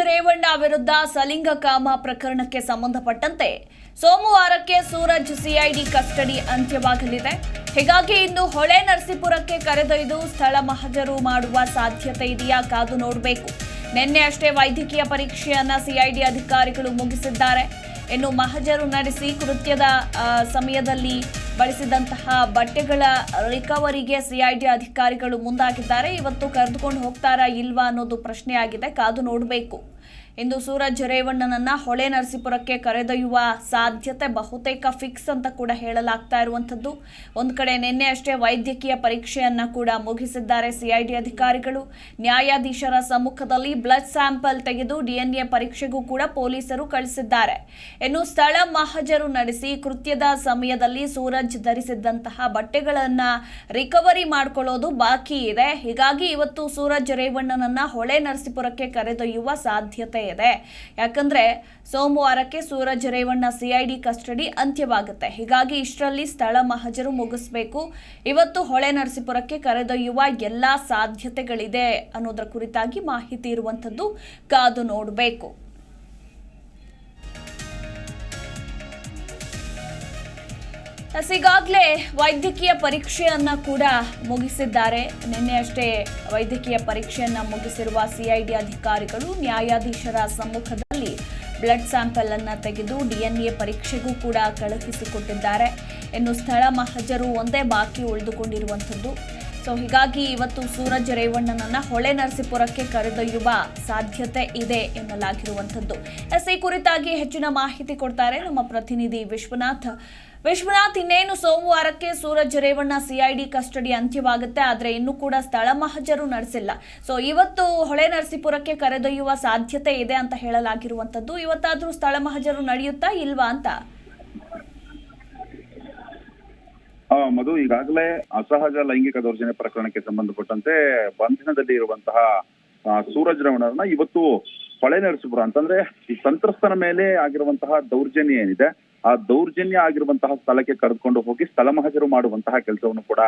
ರೇವಣ್ಣ ವಿರುದ್ಧ ಸಲಿಂಗಕಾಮ ಪ್ರಕರಣಕ್ಕೆ ಸಂಬಂಧಪಟ್ಟಂತೆ ಸೋಮವಾರಕ್ಕೆ ಸೂರಜ್ ಸಿಐಡಿ ಕಸ್ಟಡಿ ಅಂತ್ಯವಾಗಲಿದೆ. ಹೀಗಾಗಿ ಇನ್ನು ಹೊಳೆ ನರಸೀಪುರಕ್ಕೆ ಕರೆದೊಯ್ದು ಸ್ಥಳ ಮಹಜರು ಮಾಡುವ ಸಾಧ್ಯತೆ ಇದೆಯಾ ಕಾದು ನೋಡಬೇಕು. ನಿನ್ನೆ ಅಷ್ಟೇ ವೈದ್ಯಕೀಯ ಪರೀಕ್ಷೆಯನ್ನ ಸಿಐಡಿ ಅಧಿಕಾರಿಗಳು ಮುಗಿಸಿದ್ದಾರೆ. ಇನ್ನು ಮಹಜರು ನಡೆಸಿ ಕೃತ್ಯದ ಸಮಯದಲ್ಲಿ ಬಳಸಿದಂತಹ ಬಟ್ಟೆಗಳ ರಿಕವರಿಗೆ ಸಿಐಡಿ ಅಧಿಕಾರಿಗಳು ಮುಂದಾಗಿದ್ದಾರೆ. ಇವತ್ತು ಕರೆದುಕೊಂಡು ಹೋಗ್ತಾರಾ ಇಲ್ವಾ ಅನ್ನೋದು ಪ್ರಶ್ನೆಯಾಗಿದೆ, ಕಾದು ನೋಡಬೇಕು. ಇಂದು ಸೂರಜ್ ರೇವಣ್ಣನನ್ನ ಹೊಳೆ ನರಸೀಪುರಕ್ಕೆ ಕರೆದೊಯ್ಯುವ ಸಾಧ್ಯತೆ ಬಹುತೇಕ ಫಿಕ್ಸ್ ಅಂತ ಕೂಡ ಹೇಳಲಾಗ್ತಾ ಇರುವಂಥದ್ದು. ಒಂದು ಕಡೆ ನಿನ್ನೆ ಅಷ್ಟೇ ವೈದ್ಯಕೀಯ ಪರೀಕ್ಷೆಯನ್ನ ಕೂಡ ಮುಗಿಸಿದ್ದಾರೆ ಸಿಐಡಿ ಅಧಿಕಾರಿಗಳು. ನ್ಯಾಯಾಧೀಶರ ಸಮ್ಮುಖದಲ್ಲಿ ಬ್ಲಡ್ ಸ್ಯಾಂಪಲ್ ತೆಗೆದು ಡಿಎನ್ಎ ಪರೀಕ್ಷೆಗೂ ಕೂಡ ಪೊಲೀಸರು ಕಳಿಸಿದ್ದಾರೆ. ಇನ್ನು ಸ್ಥಳ ಮಹಜರು ನಡೆಸಿ ಕೃತ್ಯದ ಸಮಯದಲ್ಲಿ ಸೂರಜ್ ಧರಿಸಿದ್ದಂತಹ ಬಟ್ಟೆಗಳನ್ನ ರಿಕವರಿ ಮಾಡಿಕೊಳ್ಳೋದು ಬಾಕಿ ಇದೆ. ಹೀಗಾಗಿ ಇವತ್ತು ಸೂರಜ್ ರೇವಣ್ಣನನ್ನ ಹೊಳೆ ನರಸೀಪುರಕ್ಕೆ ಕರೆದೊಯ್ಯುವ ಸಾಧ್ಯತೆ ಇದೆ. ಯಾಕಂದ್ರೆ ಸೋಮವಾರಕ್ಕೆ ಸೂರಜ್ ರೇವಣ್ಣ ಸಿಐಡಿ ಕಸ್ಟಡಿ ಅಂತ್ಯವಾಗುತ್ತೆ. ಹೀಗಾಗಿ ಇಷ್ಟರಲ್ಲಿ ಸ್ಥಳ ಮಹಜರು ಮುಗಿಸಬೇಕು. ಇವತ್ತು ಹೊಳೆ ನರಸೀಪುರಕ್ಕೆ ಕರೆದೊಯ್ಯುವ ಎಲ್ಲಾ ಸಾಧ್ಯತೆಗಳಿದೆ ಅನ್ನೋದರ ಕುರಿತಾಗಿ ಮಾಹಿತಿ ಇರುವಂತದ್ದು, ಕಾದು ನೋಡಬೇಕು. ಈಗಾಗಲೇ ವೈದ್ಯಕೀಯ ಪರೀಕ್ಷೆಯನ್ನ ಕೂಡ ಮುಗಿಸಿದ್ದಾರೆ. ನಿನ್ನೆ ಅಷ್ಟೇ ವೈದ್ಯಕೀಯ ಪರೀಕ್ಷೆಯನ್ನ ಮುಗಿಸಿರುವ ಸಿಐಡಿ ಅಧಿಕಾರಿಗಳು ನ್ಯಾಯಾಧೀಶರ ಸಮ್ಮುಖದಲ್ಲಿ ಬ್ಲಡ್ ಸ್ಯಾಂಪಲ್ ಅನ್ನ ತೆಗೆದು ಡಿಎನ್ಎ ಪರೀಕ್ಷೆಗೂ ಕೂಡ ಕಳುಹಿಸಿಕೊಟ್ಟಿದ್ದಾರೆ. ಇನ್ನು ಸ್ಥಳ ಮಹಜರು ಒಂದೇ ಬಾಕಿ ಉಳಿದುಕೊಂಡಿರುವಂಥದ್ದು. ಹೀಗಾಗಿ ಇವತ್ತು ಸೂರಜ್ ರೇವಣ್ಣನನ್ನ ಹೊಳೆ ನರಸೀಪುರಕ್ಕೆ ಕರೆದೊಯ್ಯುವ ಸಾಧ್ಯತೆ ಇದೆ ಎನ್ನಲಾಗಿರುವಂಥದ್ದು. ಈ ಕುರಿತಾಗಿ ಹೆಚ್ಚಿನ ಮಾಹಿತಿ ಕೊಡ್ತಾರೆ ನಮ್ಮ ಪ್ರತಿನಿಧಿ ವಿಶ್ವನಾಥ್. ಇನ್ನೇನು ಸೋಮವಾರಕ್ಕೆ ಸೂರಜ್ ರೇವಣ್ಣ ಸಿಐಡಿ ಕಸ್ಟಡಿ ಅಂತ್ಯವಾಗುತ್ತೆ, ಆದ್ರೆ ಇನ್ನೂ ಕೂಡ ಸ್ಥಳ ಮಹಜರು ನಡೆಸಿಲ್ಲ. ಇವತ್ತು ಹೊಳೆ ನರಸೀಪುರಕ್ಕೆ ಕರೆದೊಯ್ಯುವ ಸಾಧ್ಯತೆ ಇದೆ ಅಂತ ಹೇಳಲಾಗಿರುವಂತದ್ದು. ಇವತ್ತಾದ್ರೂ ಸ್ಥಳ ಮಹಜರು ನಡೆಯುತ್ತಾ ಇಲ್ವಾ ಅಂತ? ಮಧು, ಈಗಾಗಲೇ ಅಸಹಜ ಲೈಂಗಿಕ ದೌರ್ಜನ್ಯ ಪ್ರಕರಣಕ್ಕೆ ಸಂಬಂಧಪಟ್ಟಂತೆ ಬಂಧನದಲ್ಲಿ ಇರುವಂತಹ ಸೂರಜ್ ರೇವಣ್ಣರನ್ನ ಇವತ್ತು ಹೊಳೆ ನರಸೀಪುರ ಅಂತಂದ್ರೆ ಈ ಸಂತ್ರಸ್ತನ ಮೇಲೆ ಆಗಿರುವಂತಹ ದೌರ್ಜನ್ಯ ಏನಿದೆ ಆ ದೌರ್ಜನ್ಯ ಆಗಿರುವಂತಹ ಸ್ಥಳಕ್ಕೆ ಕರೆದುಕೊಂಡು ಹೋಗಿ ಸ್ಥಳ ಮಹಜರು ಮಾಡುವಂತಹ ಕೆಲಸವನ್ನು ಕೂಡ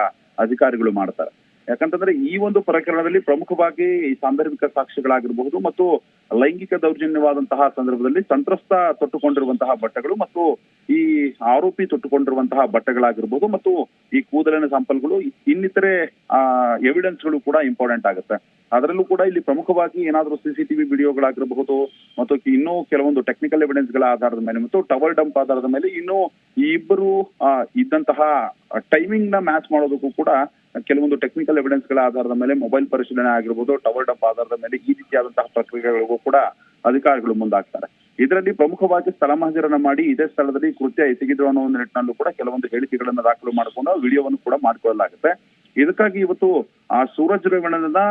ಅಧಿಕಾರಿಗಳು ಮಾಡ್ತಾರೆ. ಯಾಕಂತಂದ್ರೆ ಈ ಒಂದು ಪ್ರಕರಣದಲ್ಲಿ ಪ್ರಮುಖವಾಗಿ ಈ ಸಾಂದರ್ಭಿಕ ಸಾಕ್ಷ್ಯಗಳಾಗಿರಬಹುದು ಮತ್ತು ಲೈಂಗಿಕ ದೌರ್ಜನ್ಯವಾದಂತಹ ಸಂದರ್ಭದಲ್ಲಿ ಸಂತ್ರಸ್ತ ತೊಟ್ಟುಕೊಂಡಿರುವಂತಹ ಬಟ್ಟೆಗಳು ಮತ್ತು ಈ ಆರೋಪಿ ತೊಟ್ಟುಕೊಂಡಿರುವಂತಹ ಬಟ್ಟೆಗಳಾಗಿರ್ಬೋದು ಮತ್ತು ಈ ಕೂದಲಿನ ಸ್ಯಾಂಪಲ್ಗಳು, ಇನ್ನಿತರೆ ಎವಿಡೆನ್ಸ್ಗಳು ಕೂಡ ಇಂಪಾರ್ಟೆಂಟ್ ಆಗುತ್ತೆ. ಅದರಲ್ಲೂ ಕೂಡ ಇಲ್ಲಿ ಪ್ರಮುಖವಾಗಿ ಏನಾದರೂ ಸಿಸಿಟಿವಿ ವಿಡಿಯೋಗಳಾಗಿರಬಹುದು ಮತ್ತು ಇನ್ನೂ ಕೆಲವೊಂದು ಟೆಕ್ನಿಕಲ್ ಎವಿಡೆನ್ಸ್ ಗಳ ಆಧಾರದ ಮೇಲೆ ಮತ್ತು ಟವರ್ ಡಂಪ್ ಆಧಾರದ ಮೇಲೆ ಇನ್ನೂ ಈ ಇಬ್ಬರು ಇದ್ದಂತಹ ಟೈಮಿಂಗ್ ನ ಮ್ಯಾಚ್ ಮಾಡೋದಕ್ಕೂ ಕೂಡ ಕೆಲವೊಂದು ಟೆಕ್ನಿಕಲ್ ಎವಿಡೆನ್ಸ್ ಗಳ ಆಧಾರದ ಮೇಲೆ ಮೊಬೈಲ್ ಪರಿಶೀಲನೆ ಆಗಿರ್ಬೋದು, ಟವರ್ ಡಂಪ್ ಆಧಾರದ ಮೇಲೆ ಈ ರೀತಿಯಾದಂತಹ ಪ್ರಕ್ರಿಯೆಗಳಿಗೂ ಕೂಡ ಅಧಿಕಾರಿಗಳು ಮುಂದಾಗ್ತಾರೆ. ಇದರಲ್ಲಿ ಪ್ರಮುಖವಾಗಿ ಸ್ಥಳ ಮಹಜರನ್ನ ಮಾಡಿ ಇದೇ ಸ್ಥಳದಲ್ಲಿ ಕೃತ್ಯ ಎಸಗಿದ್ರು ಅನ್ನೋ ಒಂದು ನಿಟ್ಟಿನಲ್ಲೂ ಕೂಡ ಕೆಲವೊಂದು ಹೇಳಿಕೆಗಳನ್ನ ದಾಖಲು ಮಾಡಿಕೊಂಡು ವಿಡಿಯೋವನ್ನು ಕೂಡ ಮಾಡಿಕೊಳ್ಳಲಾಗುತ್ತೆ. ಇದಕ್ಕಾಗಿ ಇವತ್ತು ಆ ಸೂರಜ್ ರೇವಣ್ಣನ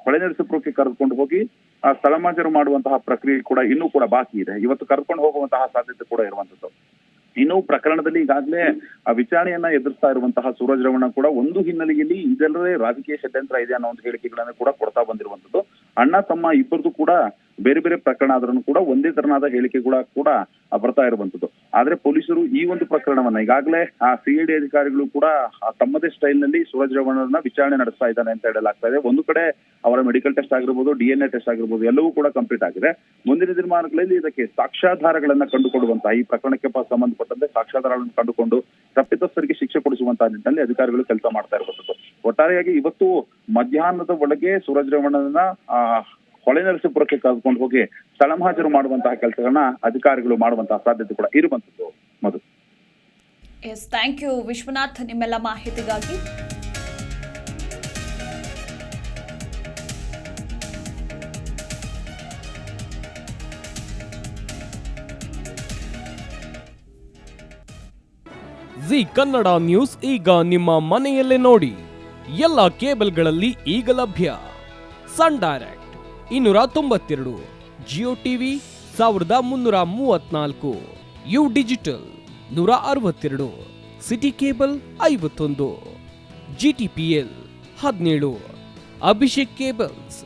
ಹೊಳೆ ನರಸೀಪುರಕ್ಕೆ ಕರೆದುಕೊಂಡು ಹೋಗಿ ಸ್ಥಳ ಮಹಜರು ಮಾಡುವಂತಹ ಪ್ರಕ್ರಿಯೆ ಕೂಡ ಇನ್ನೂ ಕೂಡ ಬಾಕಿ ಇದೆ. ಇವತ್ತು ಕರ್ಕೊಂಡು ಹೋಗುವಂತಹ ಸಾಧ್ಯತೆ ಕೂಡ ಇರುವಂತದ್ದು. ಇನ್ನು ಪ್ರಕರಣದಲ್ಲಿ ಈಗಾಗಲೇ ವಿಚಾರಣೆಯನ್ನ ಎದುರಿಸ್ತಾ ಇರುವಂತಹ ಸೂರಜ್ ರೇವಣ್ಣ ಕೂಡ ಒಂದು ಹಿನ್ನೆಲೆಯಲ್ಲಿ ಇದೆಲ್ಲವೇ ರಾಜಕೀಯ ಷಡ್ಯಂತ್ರ ಇದೆ ಅನ್ನೋ ಒಂದು ಹೇಳಿಕೆಗಳನ್ನ ಕೂಡ ಕೊಡ್ತಾ ಬಂದಿರುವಂತದ್ದು. ಅಣ್ಣ ತಮ್ಮ ಇಬ್ಬರದು ಕೂಡ ಬೇರೆ ಬೇರೆ ಪ್ರಕರಣ ಆದ್ರೂ ಕೂಡ ಒಂದೇ ತರನಾದ ಹೇಳಿಕೆಗಳ ಕೂಡ ಬರ್ತಾ ಇರುವಂತದ್ದು. ಆದ್ರೆ ಪೊಲೀಸರು ಈ ಒಂದು ಪ್ರಕರಣವನ್ನ ಈಗಾಗಲೇ ಆ ಸಿಐಡಿ ಅಧಿಕಾರಿಗಳು ಕೂಡ ತಮ್ಮದೇ ಸ್ಟೈಲ್ ನಲ್ಲಿ ಸೂರಜ್ ರೇವಣ್ಣರನ್ನ ವಿಚಾರಣೆ ನಡೆಸ್ತಾ ಇದ್ದಾನೆ ಅಂತ ಹೇಳಲಾಗ್ತಾ ಇದೆ. ಒಂದು ಕಡೆ ಅವರ ಮೆಡಿಕಲ್ ಟೆಸ್ಟ್ ಆಗಿರ್ಬೋದು, ಡಿಎನ್ಎ ಟೆಸ್ಟ್ ಆಗಿರ್ಬೋದು, ಎಲ್ಲವೂ ಕೂಡ ಕಂಪ್ಲೀಟ್ ಆಗಿದೆ. ಮುಂದಿನ ದಿನಮಾನಗಳಲ್ಲಿ ಇದಕ್ಕೆ ಸಾಕ್ಷ್ಯಾಧಾರಗಳನ್ನ ಕಂಡುಕೊಳ್ಳುವಂತಹ ಈ ಪ್ರಕರಣಕ್ಕೆ ಸಂಬಂಧಪಟ್ಟಂತೆ ಸಾಕ್ಷ್ಯಾಧಾರಗಳನ್ನು ಕಂಡುಕೊಂಡು ತಪ್ಪಿತಸ್ಥರಿಗೆ ಶಿಕ್ಷೆ ಕೊಡಿಸುವಂತಹ ನಿಟ್ಟಿನಲ್ಲಿ ಅಧಿಕಾರಿಗಳು ಕೆಲಸ ಮಾಡ್ತಾ ಇರುವಂತದ್ದು. ಒಟ್ಟಾರೆಯಾಗಿ ಇವತ್ತು ಮಧ್ಯಾಹ್ನದ ಒಳಗೆ ಸೂರಜ್ ರೇವಣ್ಣನನ್ನ ಹೊಳೆ ನರಸೀಪುರಕ್ಕೆ ಕರೆದುಕೊಂಡು ಹೋಗಿ ಸ್ಥಳ ಮಹಜರು ಮಾಡುವಂತಹ ಕೆಲಸಗಳನ್ನ ಅಧಿಕಾರಿಗಳು ಮಾಡುವಂತಹ ಸಾಧ್ಯತೆ ಕೂಡ ಇರುವಂತದ್ದು. ಮಧು, ಥ್ಯಾಂಕ್ ಯು ವಿಶ್ವನಾಥ್ ನಿಮ್ಮೆಲ್ಲ ಮಾಹಿತಿಗಾಗಿ. ಜಿ ಕನ್ನಡ ನ್ಯೂಸ್ ಈಗ ನಿಮ್ಮ ಮನೆಯಲ್ಲೇ ನೋಡಿ. ಎಲ್ಲ ಕೇಬಲ್ಗಳಲ್ಲಿ ಈಗ ಲಭ್ಯ. Sun Direct 292, Jio TV 1334, U digital 162, city cable 51, GTPL 17, Abhishek cables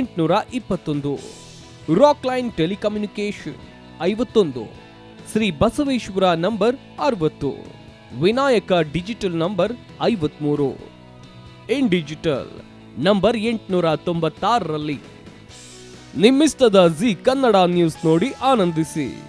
821, rock line telecommunication 51, Shri Basaveshwara number 60, Vinayaka digital number 53, in digital number 896ರಲ್ಲಿ ನಿಮ್ಮಿಸ್ತದ ಜಿ ಕನ್ನಡ ನ್ಯೂಸ್ ನೋಡಿ ಆನಂದಿಸಿ.